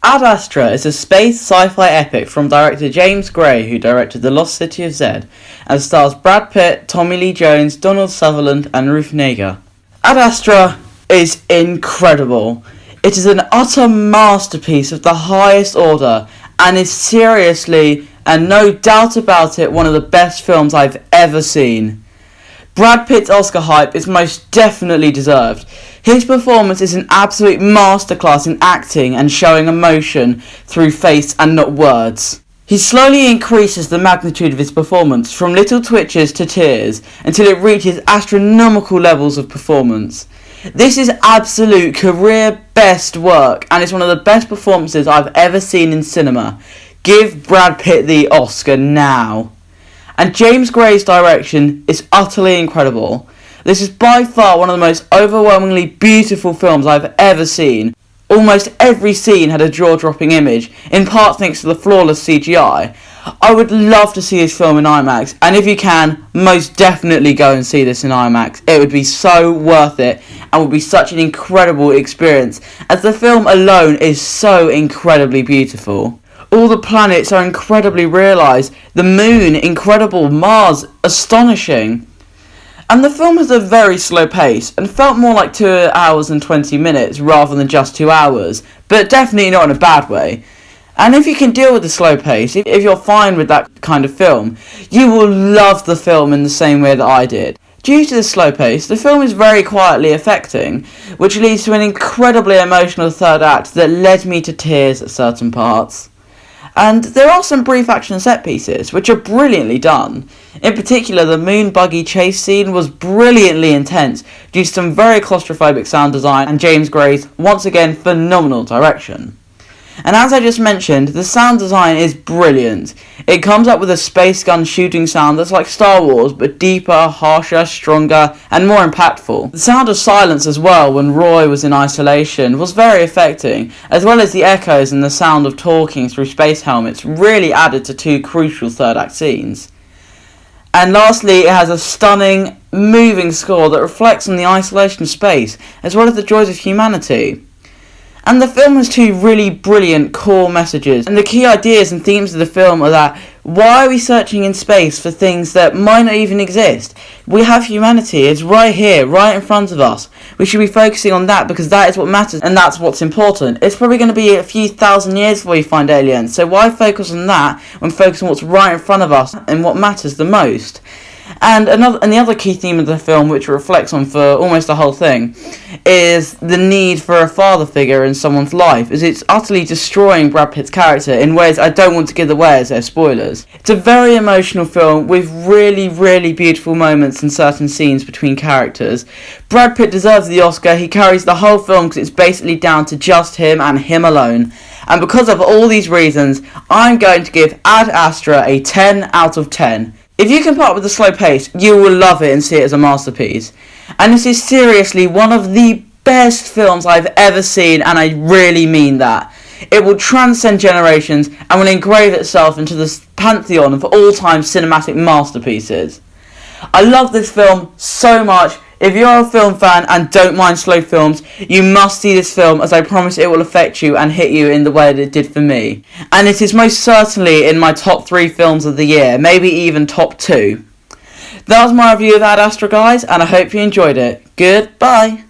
Ad Astra is a space sci-fi epic from director James Gray, who directed The Lost City of Z, and stars Brad Pitt, Tommy Lee Jones, Donald Sutherland, and Ruth Negga. Ad Astra is incredible. It is an utter masterpiece of the highest order, and is seriously, and no doubt about it, one of the best films I've ever seen. Brad Pitt's Oscar hype is most definitely deserved. His performance is an absolute masterclass in acting and showing emotion through face and not words. He slowly increases the magnitude of his performance from little twitches to tears until it reaches astronomical levels of performance. This is absolute career best work, and it's one of the best performances I've ever seen in cinema. Give Brad Pitt the Oscar now. And James Gray's direction is utterly incredible. This is by far one of the most overwhelmingly beautiful films I've ever seen. Almost every scene had a jaw-dropping image, in part thanks to the flawless CGI. I would love to see this film in IMAX, and if you can, most definitely go and see this in IMAX. It would be so worth it, and would be such an incredible experience, as the film alone is so incredibly beautiful. All the planets are incredibly realised, the moon incredible, Mars astonishing. And the film has a very slow pace, and felt more like 2 hours and 20 minutes rather than just 2 hours, but definitely not in a bad way. And if you can deal with the slow pace, if you're fine with that kind of film, you will love the film in the same way that I did. Due to the slow pace, the film is very quietly affecting, which leads to an incredibly emotional third act that led me to tears at certain parts. And there are some brief action set pieces, which are brilliantly done. In particular, the moon buggy chase scene was brilliantly intense due to some very claustrophobic sound design and James Gray's, once again, phenomenal direction. And as I just mentioned, the sound design is brilliant. It comes up with a space gun shooting sound that's like Star Wars, but deeper, harsher, stronger, and more impactful. The sound of silence as well when Roy was in isolation was very affecting, as well as the echoes and the sound of talking through space helmets really added to two crucial third act scenes. And lastly, it has a stunning, moving score that reflects on the isolation of space, as well as the joys of humanity. And the film has two really brilliant core messages, and the key ideas and themes of the film are that why are we searching in space for things that might not even exist? We have humanity, it's right here, right in front of us. We should be focusing on that because that is what matters and that's what's important. It's probably going to be a few thousand years before we find aliens, so why focus on that when focusing on what's right in front of us and what matters the most? And the other key theme of the film, which reflects on for almost the whole thing, is the need for a father figure in someone's life, as it's utterly destroying Brad Pitt's character in ways I don't want to give away as they're spoilers. It's a very emotional film with really, really beautiful moments and certain scenes between characters. Brad Pitt deserves the Oscar. He carries the whole film because it's basically down to just him and him alone. And because of all these reasons, I'm going to give Ad Astra a 10 out of 10. If you can put up with the slow pace, you will love it and see it as a masterpiece. And this is seriously one of the best films I've ever seen, and I really mean that. It will transcend generations and will engrave itself into the pantheon of all-time cinematic masterpieces. I love this film so much. If you're a film fan and don't mind slow films, you must see this film, as I promise it will affect you and hit you in the way that it did for me. And it is most certainly in my top 3 films of the year, maybe even top 2. That was my review of Ad Astra, guys, and I hope you enjoyed it. Goodbye.